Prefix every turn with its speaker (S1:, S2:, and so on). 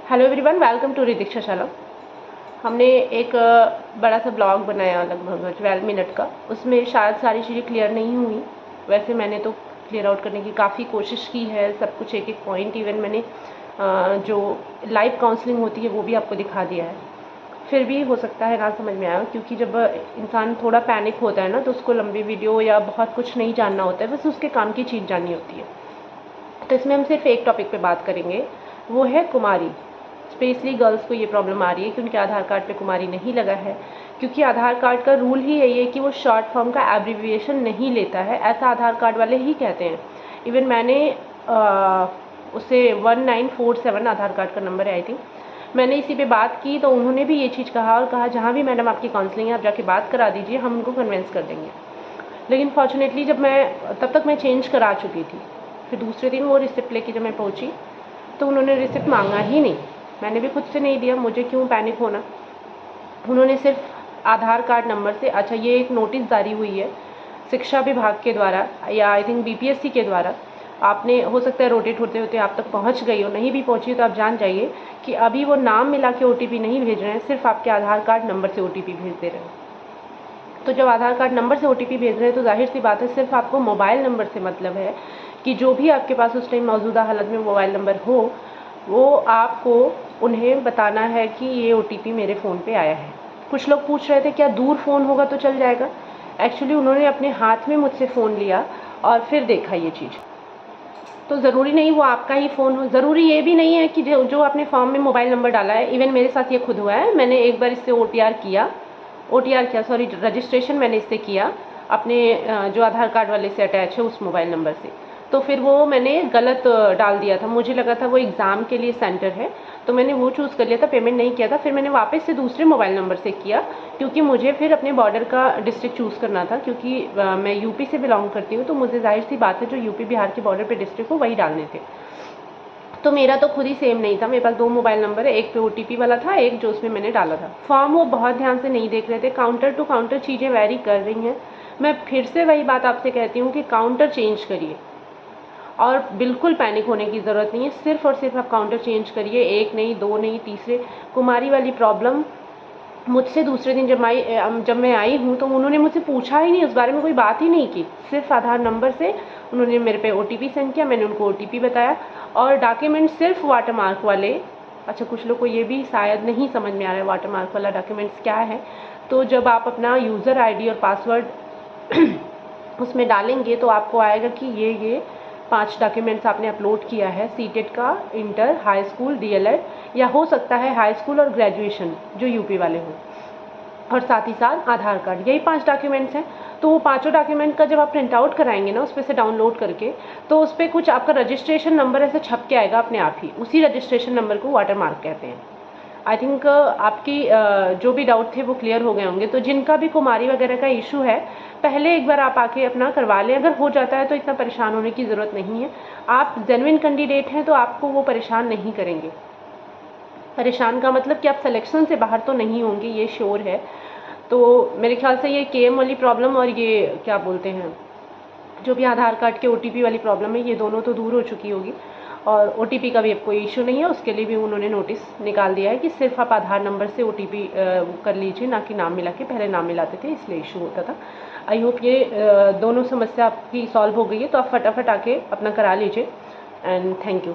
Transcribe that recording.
S1: Hello everyone, welcome to दीक्षा शाला। हमने एक बड़ा सा ब्लॉग बनाया लगभग 12 मिनट का। उसमें शायद सारी चीज़ें क्लियर नहीं हुई। वैसे मैंने तो क्लियर आउट करने की काफ़ी कोशिश की है, सब कुछ एक एक पॉइंट। इवन मैंने जो लाइव काउंसलिंग होती है वो भी आपको दिखा दिया है। फिर भी हो सकता है ना समझ में आया, क्योंकि जब इंसान थोड़ा पैनिक होता है ना तो उसको लंबी वीडियो या बहुत कुछ नहीं जानना होता है, बस उसके काम की चीज़ जाननी होती है। तो इसमें हम सिर्फ एक टॉपिक पे बात करेंगे, वो है कुमारी। स्पेशली गर्ल्स को ये प्रॉब्लम आ रही है कि उनके आधार कार्ड पे कुमारी नहीं लगा है, क्योंकि आधार कार्ड का रूल ही यही है कि वो शॉर्ट फॉर्म का एब्रीविएशन नहीं लेता है, ऐसा आधार कार्ड वाले ही कहते हैं। इवन मैंने उससे 1947 आधार कार्ड का नंबर है आई थिंक, मैंने इसी पे बात की तो उन्होंने भी ये चीज़ कहा और कहा जहाँ भी मैडम आपकी काउंसलिंग है आप जाके बात करा दीजिए, हम उनको कन्विंस कर देंगे। लेकिन फॉर्चुनेटली जब मैं तब तक मैं चेंज करा चुकी थी। फिर दूसरे दिन वो रिसिप्ट लेके जब मैं पहुंची तो उन्होंने रिसिप्ट मांगा ही नहीं। मैंने भी खुद से नहीं दिया, मुझे क्यों पैनिक होना। उन्होंने सिर्फ आधार कार्ड नंबर से, अच्छा ये एक नोटिस जारी हुई है शिक्षा विभाग के द्वारा या आई थिंक बीपीएससी के द्वारा, आपने हो सकता है रोटेट होते होते आप तक पहुंच गई हो, नहीं भी पहुंची तो आप जान जाइए कि अभी वो नाम मिला के ओटीपी नहीं भेज रहे हैं, सिर्फ आपके आधार कार्ड नंबर से ओटीपी भेज दे रहे हैं। तो जब आधार कार्ड नंबर से ओटीपी भेज रहे हैं तो जाहिर सी बात है सिर्फ आपको मोबाइल नंबर से मतलब है कि जो भी आपके पास उस टाइम मौजूदा हालत में मोबाइल नंबर हो वो आपको उन्हें बताना है कि ये ओटीपी मेरे फ़ोन पे आया है। कुछ लोग पूछ रहे थे क्या दूर फ़ोन होगा तो चल जाएगा। एक्चुअली उन्होंने अपने हाथ में मुझसे फ़ोन लिया और फिर देखा ये चीज़। तो ज़रूरी नहीं वो आपका ही फ़ोन हो, ज़रूरी ये भी नहीं है कि जो आपने फॉर्म में मोबाइल नंबर डाला है। इवन मेरे साथ ये खुद हुआ है, मैंने एक बार इससे रजिस्ट्रेशन मैंने इससे किया अपने जो आधार कार्ड वाले से अटैच है उस मोबाइल नंबर से। तो फिर वो मैंने गलत डाल दिया था, मुझे लगा था वो एग्ज़ाम के लिए सेंटर है तो मैंने वो चूज़ कर लिया था, पेमेंट नहीं किया था। फिर मैंने वापस से दूसरे मोबाइल नंबर से किया क्योंकि मुझे फिर अपने बॉर्डर का डिस्ट्रिक्ट चूज़ करना था, क्योंकि मैं यूपी से बिलोंग करती हूँ तो मुझे जाहिर सी बात है जो यूपी बिहार के बॉर्डर पे डिस्ट्रिक्ट हो वही डालने थे। तो मेरा तो खुद ही सेम नहीं था, मेरे पास 2 मोबाइल नंबर है, एक पे ओटीपी वाला था, एक जो उसमें मैंने डाला था। फॉर्म वो बहुत ध्यान से नहीं देख रहे थे, काउंटर टू काउंटर चीज़ें वैरी कर रही हैं। मैं फिर से वही बात आपसे कहती हूँ कि काउंटर चेंज करिए और बिल्कुल पैनिक होने की ज़रूरत नहीं है। सिर्फ और सिर्फ आप काउंटर चेंज करिए, एक नहीं, दो नहीं, तीसरे। कुमारी वाली प्रॉब्लम मुझसे दूसरे दिन जब मैं आई हूँ तो उन्होंने मुझसे पूछा ही नहीं, उस बारे में कोई बात ही नहीं की। सिर्फ आधार नंबर से उन्होंने मेरे पे ओटीपी सेंड किया, मैंने उनको ओटीपी बताया और डॉक्यूमेंट सिर्फ वाटरमार्क वाले। अच्छा, कुछ लोग को ये भी शायद नहीं समझ में आ रहा है वाटरमार्क वाला डॉक्यूमेंट्स क्या है। तो जब आप अपना यूज़र आईडी और पासवर्ड उसमें डालेंगे तो आपको आएगा कि ये 5 डॉक्यूमेंट्स आपने अपलोड किया है, सीटेट का, इंटर, हाई स्कूल, डीएलएड या हो सकता है हाई स्कूल और ग्रेजुएशन जो यूपी वाले हों, और साथ ही साथ आधार कार्ड। यही 5 डॉक्यूमेंट्स हैं। तो वो पाँचों डॉक्यूमेंट का जब आप प्रिंट आउट कराएंगे ना उस पर से डाउनलोड करके, तो उस पर कुछ आपका रजिस्ट्रेशन नंबर ऐसे छप के आएगा अपने आप ही, उसी रजिस्ट्रेशन नंबर को वाटरमार्क कहते हैं। आई थिंक आपकी जो भी डाउट थे वो क्लियर हो गए होंगे। तो जिनका भी कुमारी वगैरह का इशू है पहले एक बार आप आके अपना करवा लें, अगर हो जाता है तो इतना परेशान होने की ज़रूरत नहीं है। आप जेन्युइन कैंडिडेट हैं तो आपको वो परेशान नहीं करेंगे। परेशान का मतलब कि आप सिलेक्शन से बाहर तो नहीं होंगे, ये श्योर है। तो मेरे ख्याल से ये केएम वाली प्रॉब्लम और ये क्या बोलते हैं जो भी आधार कार्ड के ओटीपी वाली प्रॉब्लम है, ये दोनों तो दूर हो चुकी होगी और ओटीपी का भी अब कोई इशू नहीं है। उसके लिए भी उन्होंने नोटिस निकाल दिया है कि सिर्फ आप आधार नंबर से ओटीपी कर लीजिए, ना कि नाम मिला के। पहले नाम मिलाते थे इसलिए इशू होता था। आई होप ये दोनों समस्या आपकी सॉल्व हो गई है, तो आप फटाफट आके अपना करा लीजिए एंड थैंक यू।